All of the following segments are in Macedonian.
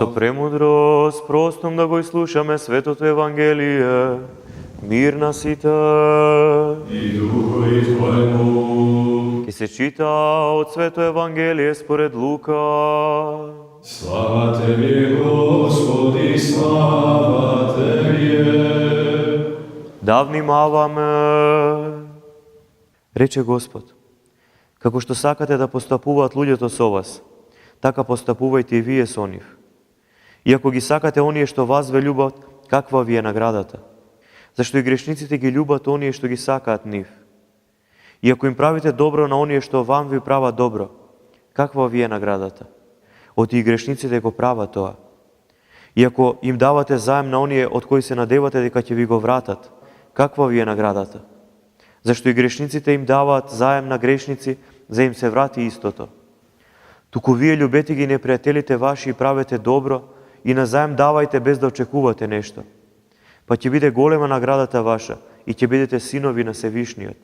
Со премудрост простом да го изслушаме светото Евангелие. Мир на сите. И духови Твоему. Ке се чита од Свето Евангелие според Лука. Слава Теби, Господи, слава Тебе. Да внимаваме. Рече Господ, како што сакате да постапуваат луѓето со вас, така постапувајте и вие со нив. И ако ги сакате оние што вас ве љубат, каква ви е наградата? Зашто и грешниците ги љубат оние што ги сакаат нив. И ако им правите добро на оние што вам ви прават добро, каква ви е наградата? Оти и грешниците го прават тоа. И ако им давате заем на оние од кои се надевате дека ќе ви го вратат, каква ви е наградата? Зашто и грешниците им даваат заем на грешници, за им се врати истото. Туку вие љубете ги непријателите ваши и правете добро, и на заем давајте без да очекувате нешто. Па ќе биде голема наградата ваша и ќе бидете синови на Севишниот.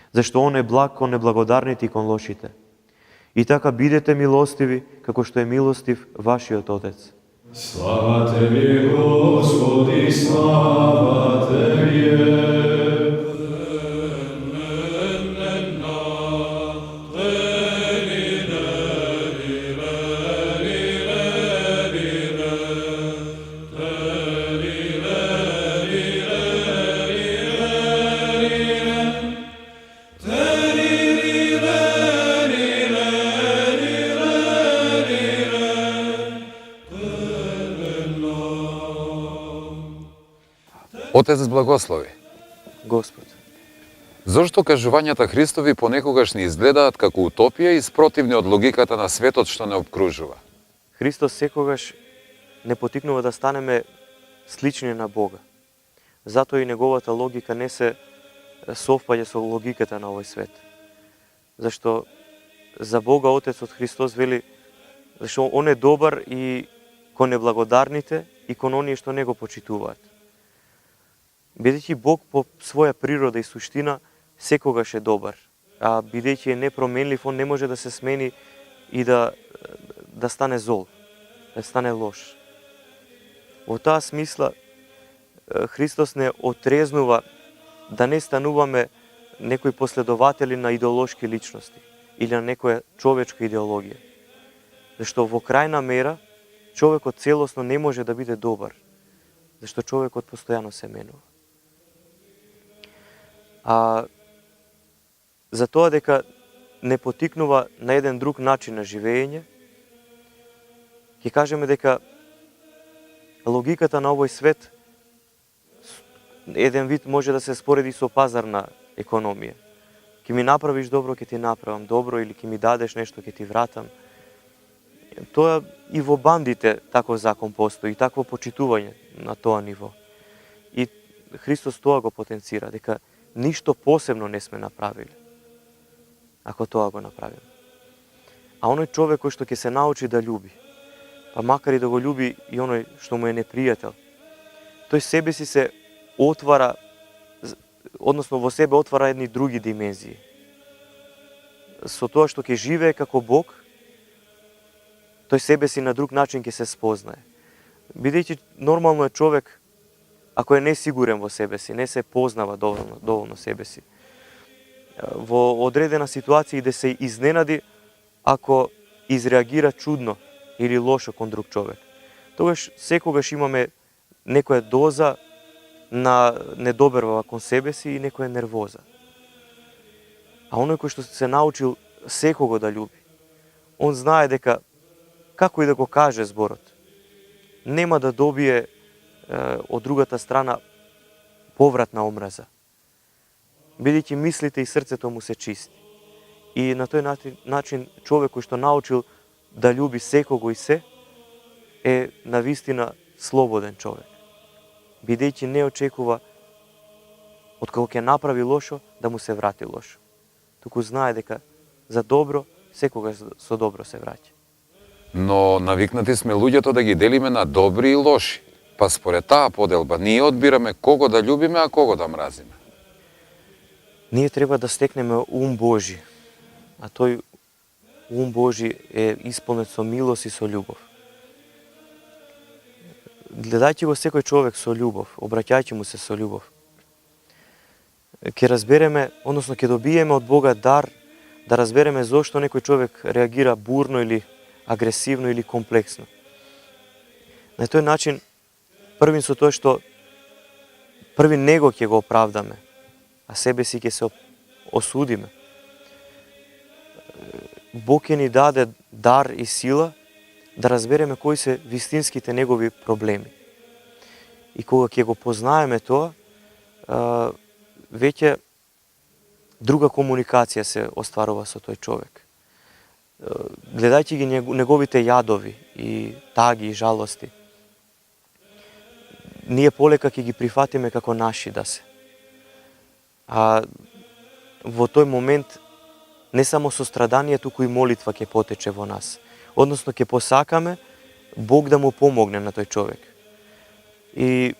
Зашто он е благ кон неблагодарните и кон лошите. И така бидете милостиви, како што е милостив вашиот Отец. Слава Теби, Господи, слава Тебе. Отец благослови. Господ. Зошто кажувањата Христови понекогаш не изгледаат како утопија и спротивни од логиката на светот што не обкружува? Христос секогаш не потикнува да станеме слични на Бога. Затоа и неговата логика не се совпаѓа со логиката на овој свет. Зашто за Бога Отецот Христос вели, зашто Он е добар и кон неблагодарните и кон оние што не го почитуваат. Бидејќи Бог по своја природа и суштина секогаш е добар, а бидејќи е непроменлив, Он не може да се смени и да стане зол, да стане лош. Во таа смисла, Христос не отрезнува да не стануваме некои последователи на идеолошки личности или на некоја човечка идеологија. Зашто во крајна мера, човекот целосно не може да биде добар, зашто човекот постојано се менува. А за тоа дека не потикнува на еден друг начин на живење, ќе кажеме дека логиката на овој свет еден вид може да се спореди со пазарна економија. Ќе ми направиш добро, ќе ти направам добро, или ќе ми дадеш нешто, ќе ти вратам. Тоа и во бандите таков закон постои, и такво почитување на тоа ниво. И Христос тоа го потенцира, дека ништо посебно не сме направиле, ако тоа го направиме. А оној човек кој што ќе се научи да љуби, па макар и да го љуби и оној што му е непријател, тој себе си се отвара, односно во себе отвара едни други димензии. Со тоа што ќе живее како Бог, тој себе си на друг начин ќе се спознае. Бидејќи нормално е човек, ако е несигурен во себе си, не се познава доволно себе си, во одредена ситуација да се изненади ако изреагира чудно или лошо кон друг човек. Тогаш секогаш имаме некоја доза на недоверба кон себе си и некоја нервоза. А оној кој што се научил секого да љуби, он знае дека како и да го каже зборот, нема да добие од другата страна повратна омраза. Бидејќи мислите и срцето му се чисти. И на тој начин човек кој што научил да љуби секого и се, е навистина слободен човек. Бидејќи не очекува од кога ќе направи лошо да му се врати лошо. Туку знае дека за добро секогаш со добро се враќа. Но навикнати сме луѓето да ги делиме на добри и лоши. Па според таа поделба, ние одбираме кого да љубиме, а кого да мразиме. Ние треба да стекнеме ум Божи, а тој ум Божи е исполнет со милост и со љубов. гледајќи го секој човек со љубов, обраќајќи му се со љубов, ќе разбереме, односно ќе добиеме од Бога дар да разбереме зошто некој човек реагира бурно или агресивно или комплексно. На тој начин, првин со тоа што први него ќе го оправдаме, а себе си ќе се осудиме. Бог ќе ни даде дар и сила да разбереме кои се вистинските негови проблеми. И кога ќе го познаеме тоа, веќе друга комуникација се остварува со тој човек. Гледајќи ги неговите јадови и таги и жалости, ние полека ќе ги прифатиме како наши да се. А во тој момент не само сострадание, туку и молитва ќе потече во нас. Односно ќе посакаме Бог да му помогне на тој човек. И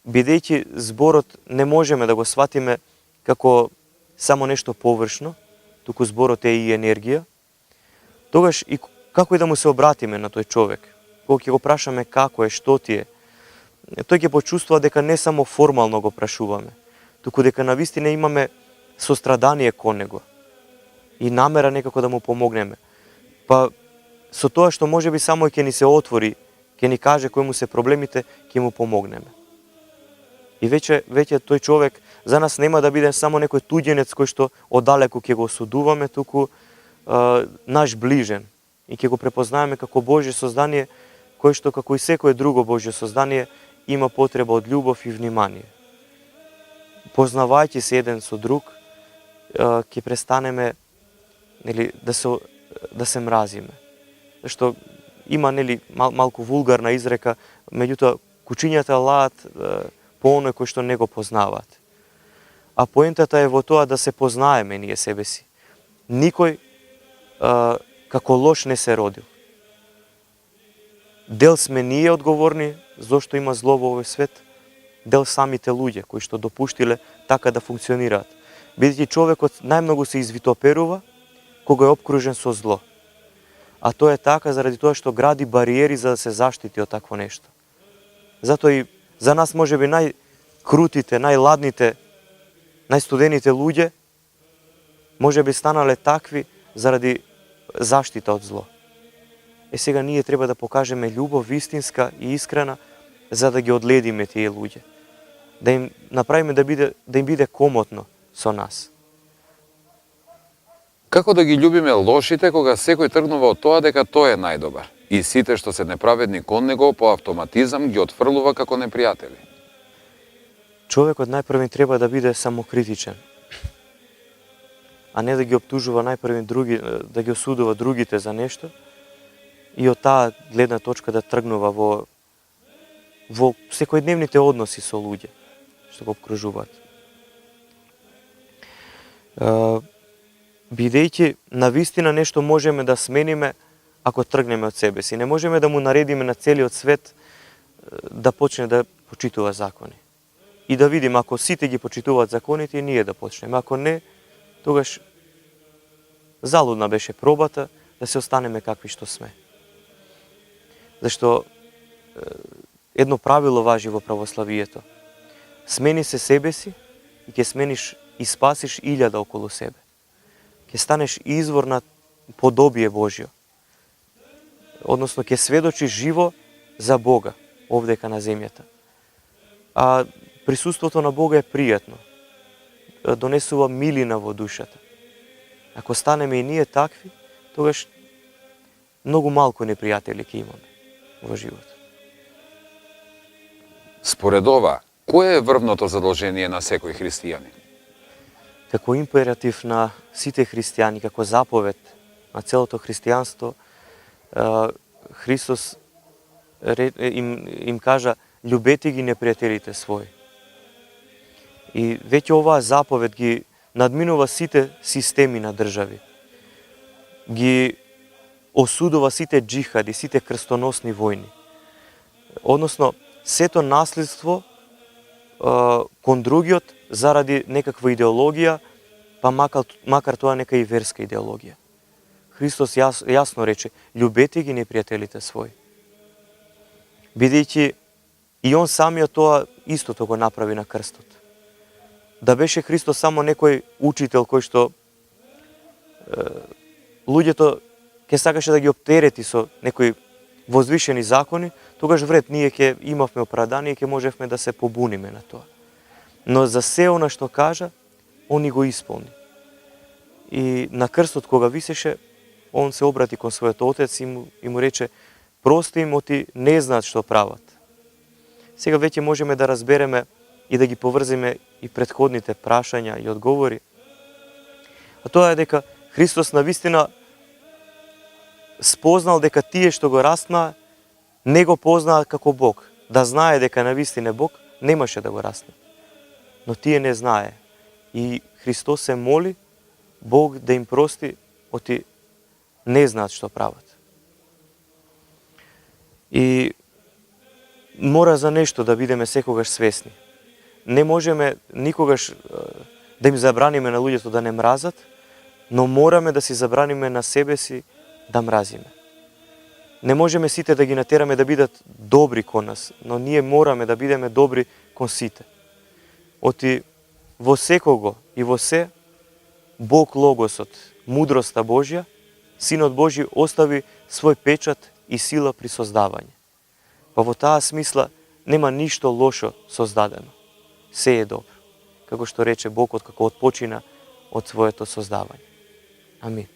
бидејќи зборот не можеме да го сватиме како само нешто површно, туку зборот е и енергија, тогаш и како и да му се обратиме на тој човек, кога ќе го прашаме како е, што ти е, тој ќе почувствува дека не само формално го прашуваме, туку дека навистина имаме сострадание кон него и намера некако да му помогнеме. Па со тоа што можеби само ќе ни се отвори, ќе ни каже кои му се проблемите, ќе му помогнеме. И веќе тој човек за нас нема да биде само некој туѓенец кој што оддалеку ќе го осудуваме, туку наш ближен и ќе го препознаеме како Божје создание, кој што како и секое друго Божје создание има потреба од љубов и внимание. Познавајќи се еден со друг, ќе престанеме да се мразиме. Зашто има малку вулгарна изрека, меѓутоа кучињата лаат по оној кој што не го познаваат. А поентата е во тоа да се познаеме ние себе си. Никој како лош не се родил. Дел сме ние одговорни зошто има зло во овој свет, дел самите луѓе кои што допуштиле така да функционираат. Бидејќи човекот најмногу се извитоперува кога е опкружен со зло. А тоа е така заради тоа што гради бариери за да се заштити од такво нешто. Затоа и за нас можеби најкрутите, најладните, најстудените луѓе можеби станале такви заради заштита од зло. Сега ние треба да покажеме љубов вистинска и искрена за да ги одледиме тие луѓе. Да им направиме да им биде комотно со нас. Како да ги љубиме лошите кога секој тргнува од тоа дека тој е најдобар и сите што се неправедни кон него по автоматизам ги отфрлува како непријатели? Човекот најпрви треба да биде самокритичен, а не да ги оптужува најпрви други, да ги осудува другите за нешто и од таа гледна точка да тргнува во секојдневните односи со луѓе што го обкружуваат. Бидејќи навистина нешто можеме да смениме ако тргнеме од себе си. Не можеме да му наредиме на целиот свет да почне да почитува закони. И да видиме ако сите ги почитуваат законите и ние да почнеме. Ако не, тогаш залудна беше пробата да се останеме какви што сме. Зашто едно правило важи во православието. Смени се себе си и ќе смениш и спасиш 1000 околу себе. Ќе станеш извор на подобие Божјо. Односно, ќе сведочиш живо за Бога овдека на земјата. А присуството на Бога е пријатно. Донесува милина во душата. Ако станеме и ние такви, тогаш многу малку непријатели ќе имаме во животот. Според ова, кое е врвното задолжение на секој христијанин? Како императив на сите христијани, како заповед на целото христијанство, Христос им кажа љубете ги непријателите своји. И веќе оваа заповед ги надминува сите системи на држави. Ги осудува сите джихади, сите крстоносни војни. Односно, сето наследство кон другиот заради некаква идеологија, па макар тоа нека и верска идеологија. Христос јасно рече, љубете ги непријателите своји. Бидејќи И он самиот тоа истото го направи на крстот. Да беше Христос само некој учител кој што луѓето ќе сакаше да ги оптерети со некои возвишени закони, тогаш вред ние ќе имавме оправдание и ќе можевме да се побуниме на тоа. Но за се она што кажа, он и го исполни. И на крстот кога висеше, он се обрати кон својот отец и му рече: прости им, оти не знаат што прават. Сега веќе можеме да разбереме и да ги поврзиме и претходните прашања и одговори. А тоа е дека Христос навистина спознал дека тие што го раснаа не го познаат како Бог. Да знае дека навистина е Бог, немаше да го расне. Но тие не знае. И Христос се моли Бог да им прости, оти не знаат што прават. И мора за нешто да бидеме секогаш свесни. Не можеме никогаш да им забраниме на луѓето да не мразат, но мораме да си забраниме на себе си да мразиме. Не можеме сите да ги натераме да бидат добри кон нас, но ние мораме да бидеме добри кон сите. Оти во секого и во се, Бог Логосот, мудроста Божја, Синот Божи остави свој печат и сила при создавање. Па во таа смисла нема ништо лошо создадено. Се е добро, како што рече Бог откако отпочина од своето создавање. Амин.